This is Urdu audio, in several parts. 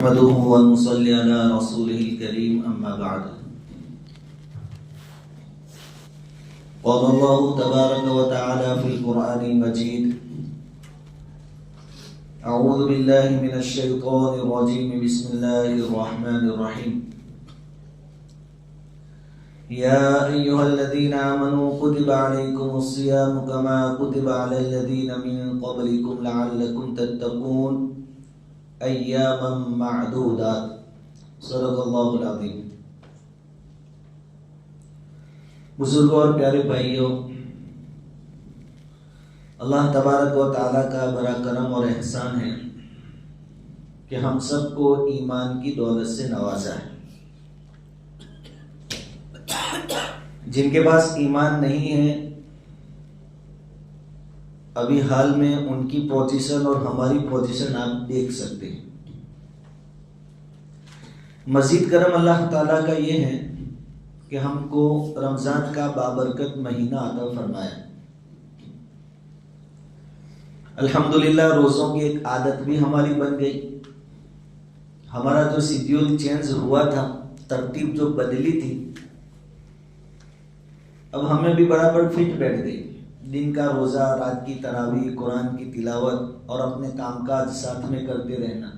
نحمده ونصلي على رسوله الكريم أما بعد قال الله تبارك وتعالى في القرآن المجيد أعوذ بالله من الشيطان الرجيم بسم الله الرحمن الرحيم يا أيها الذين آمنوا كتب عليكم الصيام كما كتب على الذين من قبلكم لعلكم تتقون ایاما معدودات صدق اللہ العظیم۔ بزرگوں اور پیارے بھائیوں، اللہ تبارک و تعالیٰ کا بڑا کرم اور احسان ہے کہ ہم سب کو ایمان کی دولت سے نوازا ہے۔ جن کے پاس ایمان نہیں ہے، ابھی حال میں ان کی پوزیشن اور ہماری پوزیشن آپ دیکھ سکتے ہیں۔ مزید کرم اللہ تعالیٰ کا یہ ہے کہ ہم کو رمضان کا بابرکت مہینہ عطا فرمایا۔ الحمدللہ روزوں کی ایک عادت بھی ہماری بن گئی۔ ہمارا جو شیڈیول چینج ہوا تھا، ترتیب جو بدلی تھی، اب ہمیں بھی برابر فٹ بیٹھ گئی۔ دن کا روزہ، رات کی تراویح، قرآن کی تلاوت اور اپنے کام کاج ساتھ میں کرتے رہنا۔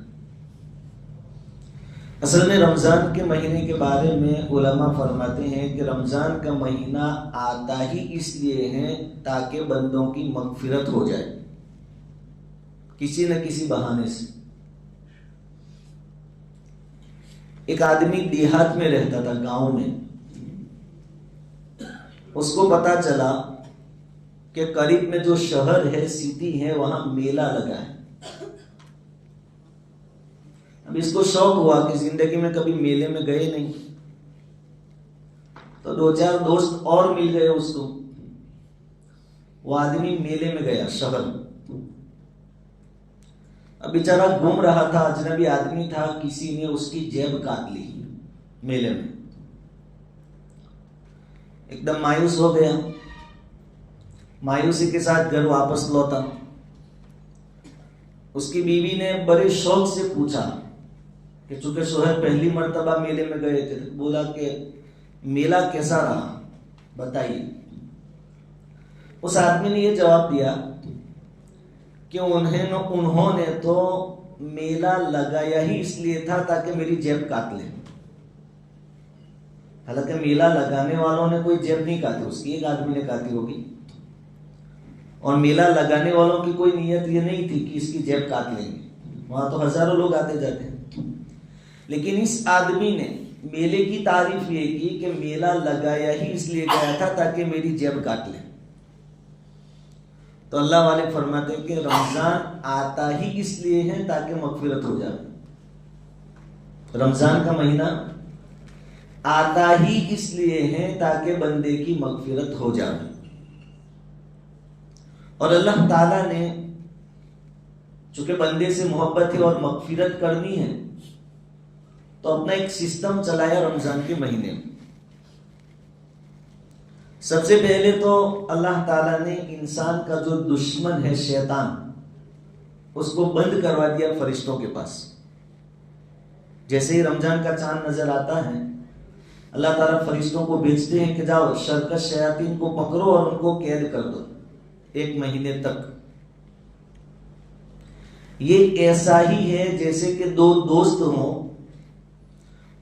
اصل میں رمضان کے مہینے کے بارے میں علماء فرماتے ہیں کہ رمضان کا مہینہ آتا ہی اس لیے ہے تاکہ بندوں کی مغفرت ہو جائے کسی نہ کسی بہانے سے۔ ایک آدمی دیہات میں رہتا تھا، گاؤں میں۔ اس کو پتا چلا کہ قریب میں جو شہر ہے، سٹی ہے، وہاں میلہ لگا ہے۔ اب اس کو شوق ہوا کہ زندگی میں کبھی میلے میں گئے نہیں، تو دو چار دوست اور مل گئے اس کو۔ وہ آدمی میلے میں گیا شہر۔ اب بیچارہ گھوم رہا تھا، اجنبی آدمی تھا، کسی نے اس کی جیب کاٹ لی میلے میں۔ ایک دم مایوس ہو گیا، مایوسی کے ساتھ گھر واپس لوٹا۔ اس کی بیوی نے بڑے شوق سے پوچھا کہ چونکہ شوہر پہلی مرتبہ میلے میں گئے تھے، بولا کہ میلہ کیسا رہا بتائیے۔ اس آدمی نے یہ جواب دیا کہ انہوں نے تو میلہ لگایا ہی اس لیے تھا تاکہ میری جیب کاٹ لے۔ حالانکہ میلہ لگانے والوں نے کوئی جیب نہیں کاٹی، اس کی ایک آدمی نے کاٹی ہوگی، اور میلہ لگانے والوں کی کوئی نیت یہ نہیں تھی کہ اس کی جیب کاٹ لیں گے۔ وہاں تو ہزاروں لوگ آتے جاتے ہیں، لیکن اس آدمی نے میلے کی تعریف یہ کی کہ میلہ لگایا ہی اس لیے گیا تھا تاکہ میری جیب کاٹ لیں۔ تو اللہ والے فرماتے ہیں کہ رمضان آتا ہی اس لیے ہے تاکہ مغفرت ہو جائے۔ رمضان کا مہینہ آتا ہی اس لیے ہے تاکہ بندے کی مغفرت ہو جائے۔ اور اللہ تعالیٰ نے چونکہ بندے سے محبت ہے اور مغفرت کرنی ہے، تو اپنا ایک سسٹم چلایا رمضان کے مہینے میں۔ سب سے پہلے تو اللہ تعالیٰ نے انسان کا جو دشمن ہے شیطان، اس کو بند کروا دیا فرشتوں کے پاس۔ جیسے ہی رمضان کا چاند نظر آتا ہے، اللہ تعالیٰ فرشتوں کو بھیجتے ہیں کہ جاؤ شرکش شیاطین کو پکڑو اور ان کو قید کر دو 1 مہینے تک۔ یہ ایسا ہی ہے جیسے کہ 2 دوست ہوں،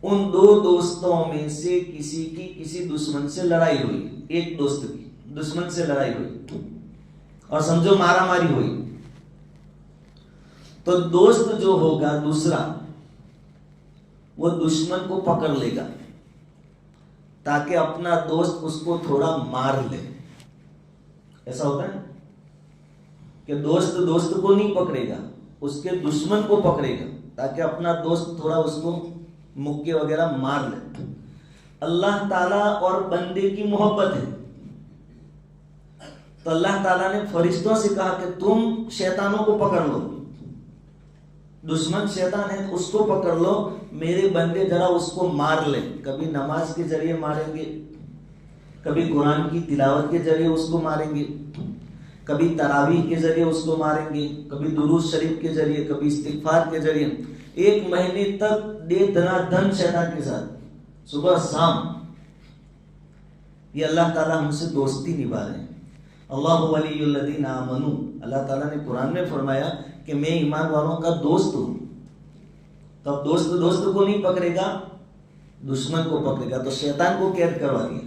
ان 2 دوستوں میں سے کسی کی کسی دشمن سے لڑائی ہوئی، ایک دوست کی دشمن سے لڑائی ہوئی اور سمجھو مارا ماری ہوئی، تو دوست جو ہوگا دوسرا، وہ دشمن کو پکڑ لے گا تاکہ اپنا دوست اس کو تھوڑا مار لے۔ ایسا ہوتا ہے کہ دوست دوست کو نہیں پکڑے گا، اس کے دشمن کو پکڑے گا تاکہ اپنا دوست تھوڑا اس کو مکے وغیرہ مار لے۔ اللہ تعالیٰ اور بندے کی محبت ہے، تو اللہ تعالیٰ نے فرشتوں سے کہا کہ تم شیطانوں کو پکڑ لو، دشمن شیطان ہے اس کو پکڑ لو، میرے بندے ذرا اس کو مار لیں۔ کبھی نماز کے ذریعے ماریں گے، کبھی قرآن کی تلاوت کے ذریعے اس کو ماریں گے، کبھی تراویح کے ذریعے اس کو ماریں گے، کبھی درود شریف کے ذریعے، کبھی استغفار کے ذریعے، ایک مہینے تک دے دنا دن شیطان کے ساتھ صبح شام. یہ اللہ تعالیٰ ہم سے دوستی نبھا رہے ہیں. اللہ ولی الذین آمنوا، اللہ تعالیٰ نے قرآن میں فرمایا کہ میں ایمان والوں کا دوست ہوں. تو اب دوست کو نہیں پکڑے گا، دشمن کو پکڑے گا. تو شیطان کو قید کروا دیا.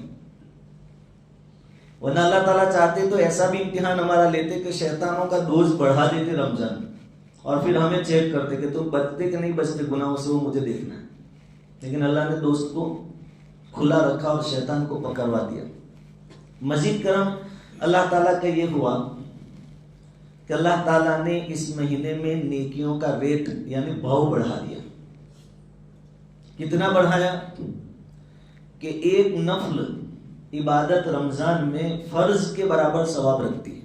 ورنہ اللہ تعالیٰ چاہتے تو ایسا بھی امتحان ہمارا لیتے کہ شیطانوں کا دوست بڑھا دیتے رمضان میں، اور پھر ہمیں چیک کرتے کہ تم بچتے کہ نہیں بچتے گناہوں سے، وہ مجھے دیکھنا ہے. لیکن اللہ نے دوست کو کھلا رکھا اور شیطان کو پکڑوا دیا. مزید کرم اللہ تعالیٰ کا یہ ہوا کہ اللہ تعالیٰ نے اس مہینے میں نیکیوں کا ریٹ یعنی بھاؤ بڑھا دیا. کتنا بڑھایا کہ ایک نفل عبادت رمضان میں فرض کے برابر ثواب رکھتی ہے.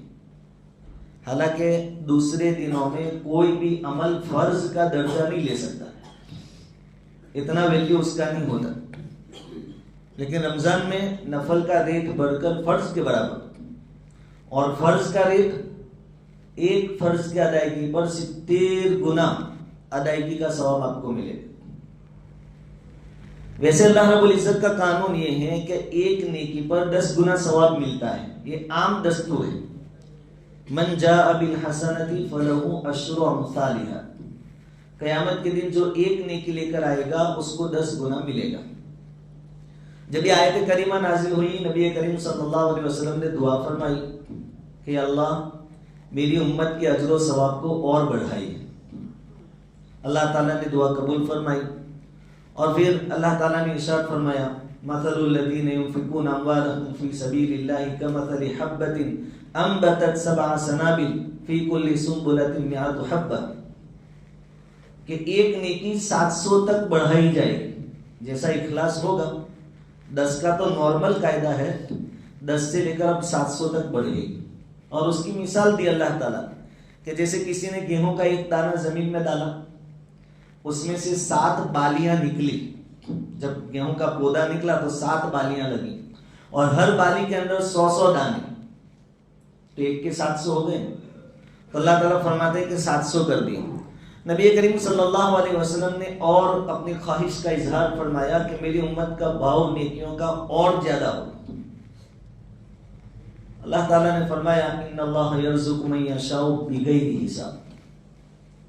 حالانکہ دوسرے دنوں میں کوئی بھی عمل فرض کا درجہ نہیں لے سکتا، اتنا ویلیو اس کا نہیں ہوتا. لیکن رمضان میں نفل کا ریٹ بڑھ کر فرض کے برابر، اور فرض کا ریٹ ایک فرض کی ادائیگی پر 70 گنا ادائیگی کا ثواب آپ کو ملے گا. ویسے اللہ رب العزت کا قانون یہ ہے کہ ایک نیکی پر 10 گنا ثواب ملتا ہے. یہ عام دستور ہے. من جاء بالحسنۃ فلہ عشر امثالها. قیامت کے دن جو ایک نیکی لے کر آئے گا اس کو 10 گنا ملے گا. جب یہ آیت کریمہ نازل ہوئی، نبی کریم صلی اللہ علیہ وسلم نے دعا فرمائی کہ اللہ میری امت کے اجر و ثواب کو اور بڑھائی. اللہ تعالیٰ نے دعا قبول فرمائی، اور پھر اللہ تعالیٰ نے ارشاد فرمایا مثل الذین ينفقون اموالهم فی سبیل اللہ کمثل حبۃ انبتت 7 سنابل فی کل سنبلۃ 100 حبۃ، کہ ایک نیکی 700 تک بڑھائی جائے گی جیسا اخلاص ہوگا. 10 کا تو نارمل قاعدہ ہے، 10 سے لے کر اب 700 تک بڑھے گی. اور اس کی مثال دی اللہ تعالیٰ کہ جیسے کسی نے گیہوں کا ایک دانہ زمین میں ڈالا، اس میں سے 7 بالیاں نکلی. جب گیہوں کا پودا نکلا تو 7 بالیاں لگی، اور ہر بالی کے اندر 100 دانے، تو ایک کے 700 ہو گئے. تو اللہ تعالیٰ فرماتے ہیں کہ 700 کر دیے. نبی کریم صلی اللہ علیہ وسلم نے اور اپنی خواہش کا اظہار فرمایا کہ میری امت کا بھاؤ نیکیوں کا اور زیادہ ہو. اللہ تعالیٰ نے فرمایا ان اللہ یرزق من یشاء بغیر حساب،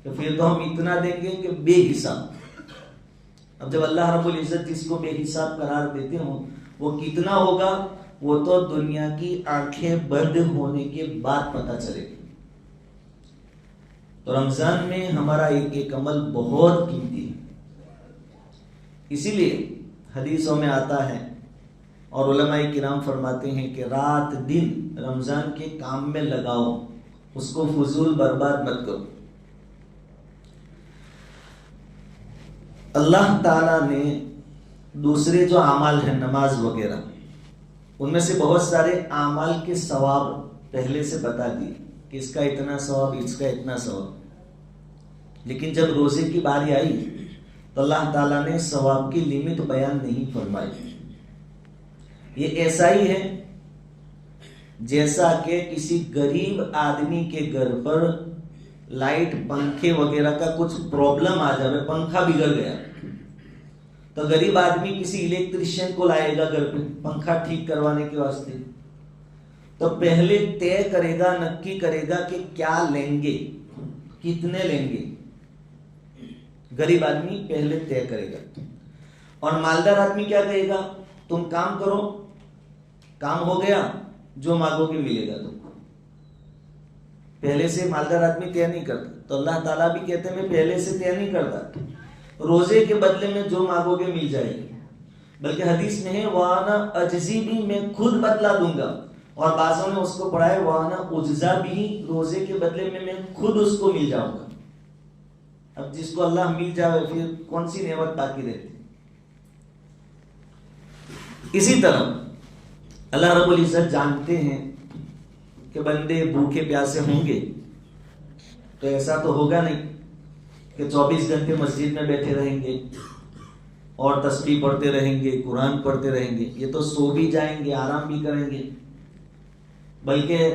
کہ پھر تو ہم اتنا دیں گے کہ بے حساب. اب جب اللہ رب العزت جس کو بے حساب قرار دیتے ہوں وہ کتنا ہوگا، وہ تو دنیا کی آنکھیں بند ہونے کے بعد پتہ چلے گی. تو رمضان میں ہمارا ایک ایک عمل بہت قیمتی ہے. اسی لیے حدیثوں میں آتا ہے اور علماء کرام فرماتے ہیں کہ رات دن رمضان کے کام میں لگاؤ، اس کو فضول برباد مت کرو. اللہ تعالیٰ نے دوسرے جو اعمال ہیں نماز وغیرہ، ان میں سے بہت سارے اعمال کے ثواب پہلے سے بتا دیے کہ اس کا اتنا ثواب، اس کا اتنا ثواب. لیکن جب روزے کی باری آئی تو اللہ تعالیٰ نے ثواب کی لمٹ بیان نہیں فرمائی. یہ ایسا ہی ہے جیسا کہ کسی غریب آدمی کے گھر پر لائٹ پنکھے وغیرہ کا کچھ پرابلم آ جائے، پنکھا بگڑ گیا تو غریب آدمی کسی الیکٹریشین کو لائے گا گھر پہ پنکھا ٹھیک کروانے کے واسطے. تو پہلے طے کرے گا، نکی کرے گا کہ کیا لیں گے، کتنے لیں گے. غریب آدمی پہلے طے کرے گا. اور مالدار آدمی کیا کہے گا، تم کام کرو، کام ہو گیا، جو مانگو گے ملے گا تم کو. پہلے سے مالدار آدمی طے نہیں کرتا. تو اللہ تعالیٰ بھی کہتے ہیں میں پہلے سے طے نہیں کرتا، روزے کے بدلے میں جو مانگو گے مل جائے گی. بلکہ حدیث میں ہے وانا اجزی بھی، میں خود بدلا دوں گا. اور بعضوں نے اس کو پڑھا ہے وانا اجزا بھی، روزے کے بدلے میں خود اس کو مل جاؤں گا. اب جس کو اللہ مل جائے پھر کون سی نعمت باقی رہتی. اسی طرح اللہ رب العزت جانتے ہیں کہ بندے بھوکے پیاسے ہوں گے، تو ایسا تو ہوگا نہیں کہ 24 گھنٹے مسجد میں بیٹھے رہیں گے اور تسبیح پڑھتے رہیں گے، قرآن پڑھتے رہیں گے. یہ تو سو بھی جائیں گے، آرام بھی کریں گے. بلکہ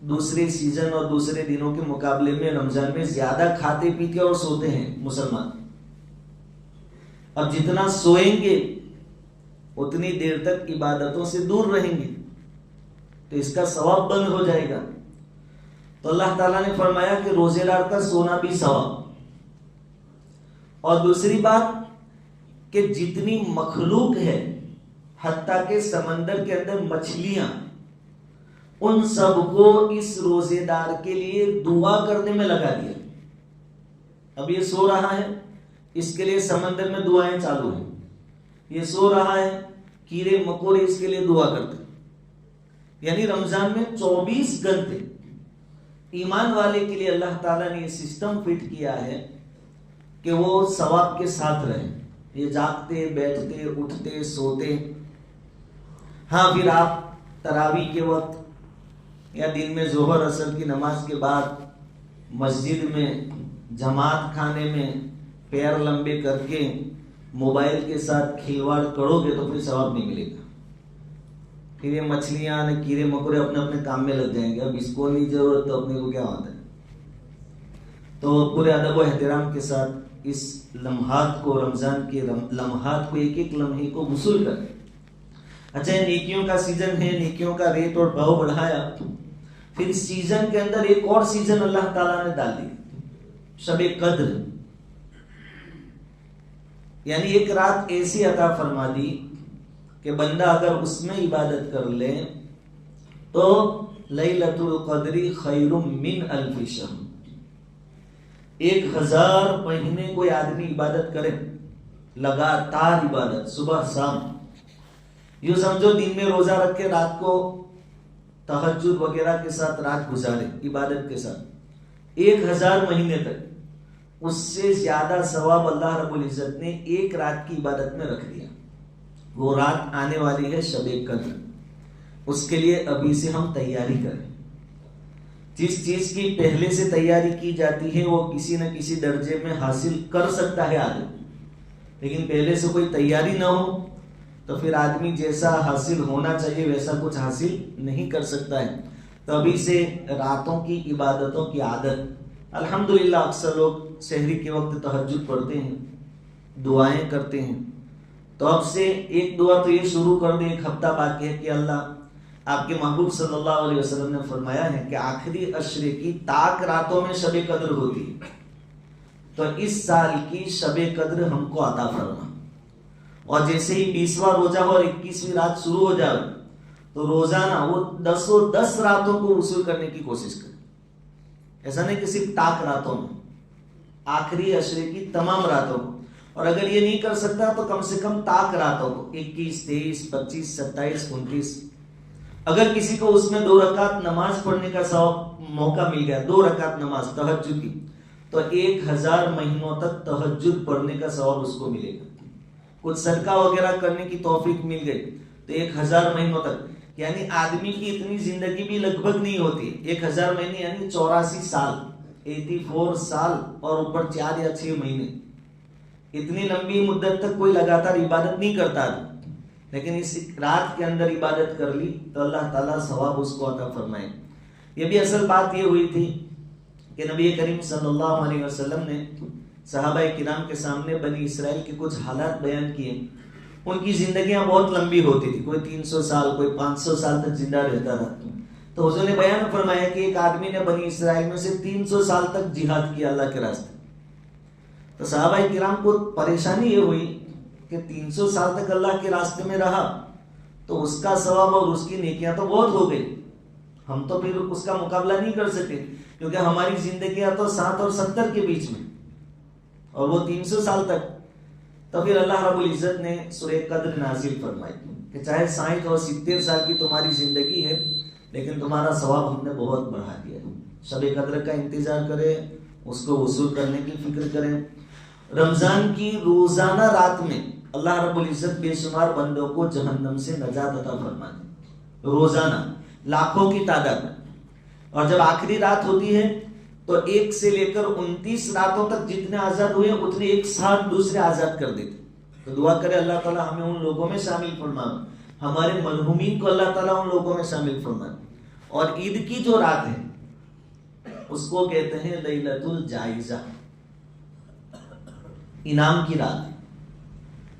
دوسرے سیزن اور دوسرے دنوں کے مقابلے میں رمضان میں زیادہ کھاتے پیتے اور سوتے ہیں مسلمان. اب جتنا سوئیں گے اتنی دیر تک عبادتوں سے دور رہیں گے، تو اس کا ثواب بند ہو جائے گا۔ تو اللہ تعالیٰ نے فرمایا کہ روزے دار کا سونا بھی ثواب۔ اور دوسری بات کہ جتنی مخلوق ہے، حتیٰ کہ سمندر کے اندر مچھلیاں، ان سب کو اس روزے دار کے لیے دعا کرنے میں لگا دیا۔ اب یہ سو رہا ہے، اس کے لیے سمندر میں دعائیں چالو ہیں، یہ سو رہا ہے، کیڑے مکوڑے اس کے لیے دعا کرتے ہیں۔ یعنی رمضان میں 24 گھنٹے ایمان والے کے لیے اللہ تعالیٰ نے یہ سسٹم فٹ کیا ہے کہ وہ ثواب کے ساتھ رہیں۔ یہ جاگتے، بیٹھتے، اٹھتے، سوتے۔ ہاں، پھر آپ تراویح کے وقت یا دن میں ظہر عصر کی نماز کے بعد مسجد میں جماعت کھانے میں پیر لمبے کر کے موبائل کے ساتھ کھلواڑ کرو گے تو پھر ثواب نہیں ملے گا۔ پھر یہ مچھلیاں کیڑے مکوڑے اپنے اپنے کام میں لگ جائیں گے، اب اس کو نہیں ضرورت تو اپنے کو کیا ہوتا ہے۔ تو پورے ادب و احترام کے ساتھ اس لمحات کو، رمضان کے لمحات کو، ایک ایک لمحے کو وصول کریں۔ اچھا، نیکیوں کا سیزن ہے، نیکیوں کا ریٹ اور بھاؤ بڑھایا، پھر اس سیزن کے اندر ایک اور سیزن اللہ تعالیٰ نے ڈال دی، شب قدر۔ یعنی ایک رات ایسی عطا فرما دی کہ بندہ اگر اس میں عبادت کر لے تو لیلۃ القدر خیر من الف شہر، 1000 مہینے کوئی آدمی عبادت کرے، لگاتار عبادت، صبح شام، یوں سمجھو دن میں روزہ رکھ کے رات کو تہجد وغیرہ کے ساتھ رات گزارے عبادت کے ساتھ 1000 مہینے تک، اس سے زیادہ ثواب اللہ رب العزت نے ایک رات کی عبادت میں رکھ دیا۔ وہ رات آنے والی ہے شب قدر، اس کے لیے ابھی سے ہم تیاری کریں۔ جس چیز کی پہلے سے تیاری کی جاتی ہے وہ کسی نہ کسی درجے میں حاصل کر سکتا ہے آدمی، لیکن پہلے سے کوئی تیاری نہ ہو تو پھر آدمی جیسا حاصل ہونا چاہیے ویسا کچھ حاصل نہیں کر سکتا ہے۔ تو ابھی سے راتوں کی عبادتوں کی عادت، الحمدللہ اکثر لوگ سحری کے وقت تہجد پڑھتے ہیں، دعائیں کرتے ہیں، تو اب سے ایک دعا تو یہ شروع کر دیں، ایک ہفتہ باقی ہے کہ اللہ، آپ کے محبوب صلی اللہ علیہ وسلم نے فرمایا ہے کہ آخری عشرے کی تاک راتوں میں شب قدر ہوتی ہے، تو اس سال کی شب قدر ہم کو عطا فرما۔ اور جیسے ہی 20واں روزہ اور 21ویں رات شروع ہو جائے تو روزانہ وہ 10 راتوں کو وصول کرنے کی کوشش کریں۔ ایسا نہیں کہ صرف تاک راتوں میں، آخری عشرے کی تمام راتوں کو۔ اور اگر یہ نہیں کر سکتا تو کم سے کم تاک راتوں کو 21، 23، 25، 27، 29۔ اگر کسی کو اس میں 2 رکعت نماز پڑھنے کا موقع مل گیا، 2 رکعت نماز تہجد کی، تو 1000 مہینوں تک تہجد پڑھنے کا ثواب اس کو ملے گا۔ کچھ صدقہ وغیرہ کرنے کی توفیق مل گئی تو 1000 مہینوں تک، یعنی آدمی کی اتنی زندگی بھی لگ بھگ نہیں ہوتی، 1000 مہینے یعنی 84 سال، 84 سال اور اوپر 4 یا 6 مہینے، اتنی لمبی مدت تک کوئی لگاتار عبادت نہیں کرتا، لیکن اس رات کے اندر عبادت کر لی تو اللہ تعالیٰ ثواب اس کو عطا فرمائے۔ یہ بھی اصل بات یہ ہوئی تھی کہ نبی کریم صلی اللہ علیہ وسلم نے صحابہ کرام کے سامنے بنی اسرائیل کے کچھ حالات بیان کیے۔ ان کی زندگیاں بہت لمبی ہوتی تھی، کوئی 300 سال، کوئی 500 سال تک زندہ رہتا تھا۔ تو حضور نے بیان فرمایا کہ ایک آدمی نے بنی اسرائیل میں سے 300 سال تک جہاد کیا اللہ کے راستے۔ تو صحابہ کرام کو پریشانی یہ ہوئی کہ 300 سال تک اللہ کے راستے میں رہا تو اس کا ثواب اور اس کی نیکیاں تو بہت ہو گئی، ہم تو پھر اس کا مقابلہ نہیں کر سکتے، کیونکہ ہماری زندگیاں تو 60 اور 70 کے بیچ میں، اور وہ 300 سال تک۔ تو پھر اللہ رب العزت نے سورہ قدر نازل فرمائی کہ چاہے 60 اور 70 سال کی تمہاری زندگی ہے لیکن تمہارا ثواب ہم نے بہت بڑھا دیا ہے۔ شب قدر کا انتظار کریں، اس کو وصول کرنے کی فکر کریں۔ رمضان کی روزانہ رات میں اللہ رب العزت بے شمار بندوں کو جہنم سے نجات عطا فرماتے، روزانہ لاکھوں کی تعداد میں۔ اور جب آخری رات ہوتی ہے تو 1 سے لے کر 29 راتوں تک جتنے آزاد ہوئے اتنے ایک ساتھ دوسرے آزاد کر دیتے۔ تو دعا کرے اللہ تعالیٰ ہمیں ان لوگوں میں شامل فرمائے، ہمارے مرحومین کو اللہ تعالیٰ ان لوگوں میں شامل فرمائے۔ اور عید کی جو رات ہے اس کو کہتے ہیں لیلۃ الجائزہ، انعام کی رات۔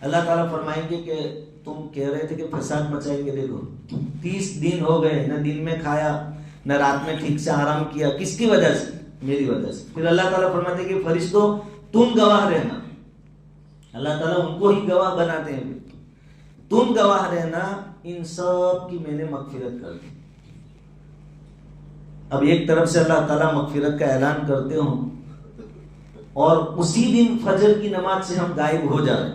اللہ تعالیٰ فرمائیں گے کہ تم کہہ رہے تھے کہ فساد مچائیں گے، دیکھو 30 دن ہو گئے، نہ دن میں کھایا نہ رات میں ٹھیک سے آرام کیا، کس کی وجہ سے؟ میری وجہ سے۔ پھر اللہ تعالیٰ فرماتے ہیں کہ فرشتوں تم گواہ رہنا، اللہ تعالیٰ ان کو ہی گواہ بناتے ہیں، تم گواہ رہنا، ان سب کی میں نے مغفرت کر دی۔ اب ایک طرف سے اللہ تعالیٰ مغفرت کا اعلان کرتے ہوں اور اسی دن فجر کی نماز سے ہم غائب ہو جائیں،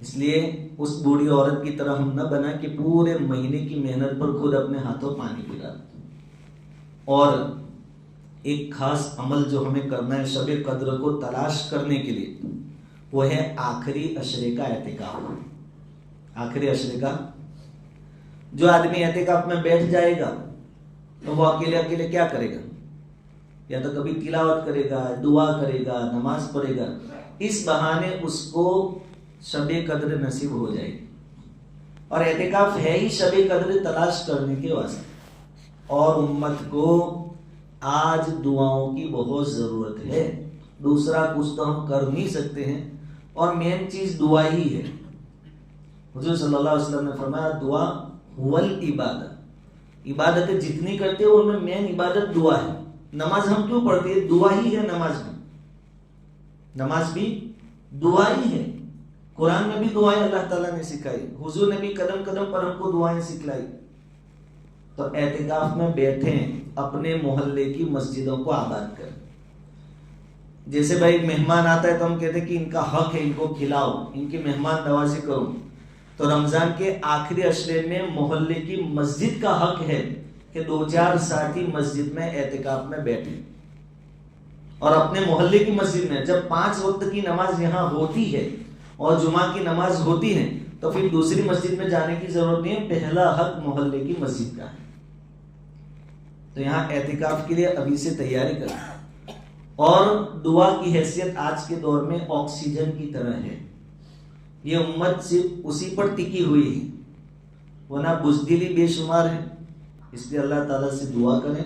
اس لیے اس بوڑھی عورت کی طرح ہم نہ بنا کہ پورے مہینے کی محنت پر خود اپنے ہاتھوں پانی پلا۔ اور ایک خاص عمل جو ہمیں کرنا ہے شب قدر کو تلاش کرنے کے لیے، وہ ہے آخری عشرے کا اعتکاف۔ آخری عشرے کا جو آدمی اعتکاف میں بیٹھ جائے گا تو وہ اکیلے اکیلے کیا کرے گا؟ یا تو کبھی تلاوت کرے گا، دعا کرے گا، نماز پڑھے گا، اس بہانے اس کو شب قدر نصیب ہو جائے گی۔ اور اعتکاف ہے ہی شب قدر تلاش کرنے کے واسطے، اور امت کو آج دعاؤں کی بہت ضرورت ہے، دوسرا کچھ تو ہم کر نہیں سکتے ہیں، اور مین چیز دعا ہی ہے۔ حضور صلی اللہ علیہ وسلم نے فرمایا دعا ہول عبادت، عبادتیں جتنی کرتے ہو ان میں مین عبادت دعا ہے۔ نماز ہم کیوں پڑھتے ہیں؟ دعا ہی ہے نماز میں، نماز بھی دعا ہی ہے۔ قرآن میں بھی دعائیں اللہ تعالیٰ نے سکھائی، حضور نے بھی قدم قدم پر ہم کو دعائیں سکھلائی۔ تو اعتکاف میں بیٹھیں، اپنے محلے کی مسجدوں کو آباد کریں۔ جیسے بھائی مہمان آتا ہے تو ہم کہتے ہیں کہ ان کا حق ہے، ان کو کھلاؤ، ان کی مہمان نوازی کرو۔ تو رمضان کے آخری عشرے میں محلے کی مسجد کا حق ہے کہ 2-4 ساتھی مسجد میں اعتکاف میں بیٹھیں، اور اپنے محلے کی مسجد میں جب 5 وقت کی نماز یہاں ہوتی ہے اور جمعہ کی نماز ہوتی ہے تو پھر دوسری مسجد میں جانے کی ضرورت نہیں ہے، پہلا حق محلے کی مسجد کا ہے۔ تو یہاں اعتکاف کے لیے ابھی سے تیاری کریں، اور دعا کی حیثیت آج کے دور میں آکسیجن کی طرح ہے، یہ امت صرف اسی پر ٹکی ہوئی ہے، ورنہ بزدلی بے شمار ہے۔ اس لیے اللہ تعالیٰ سے دعا کریں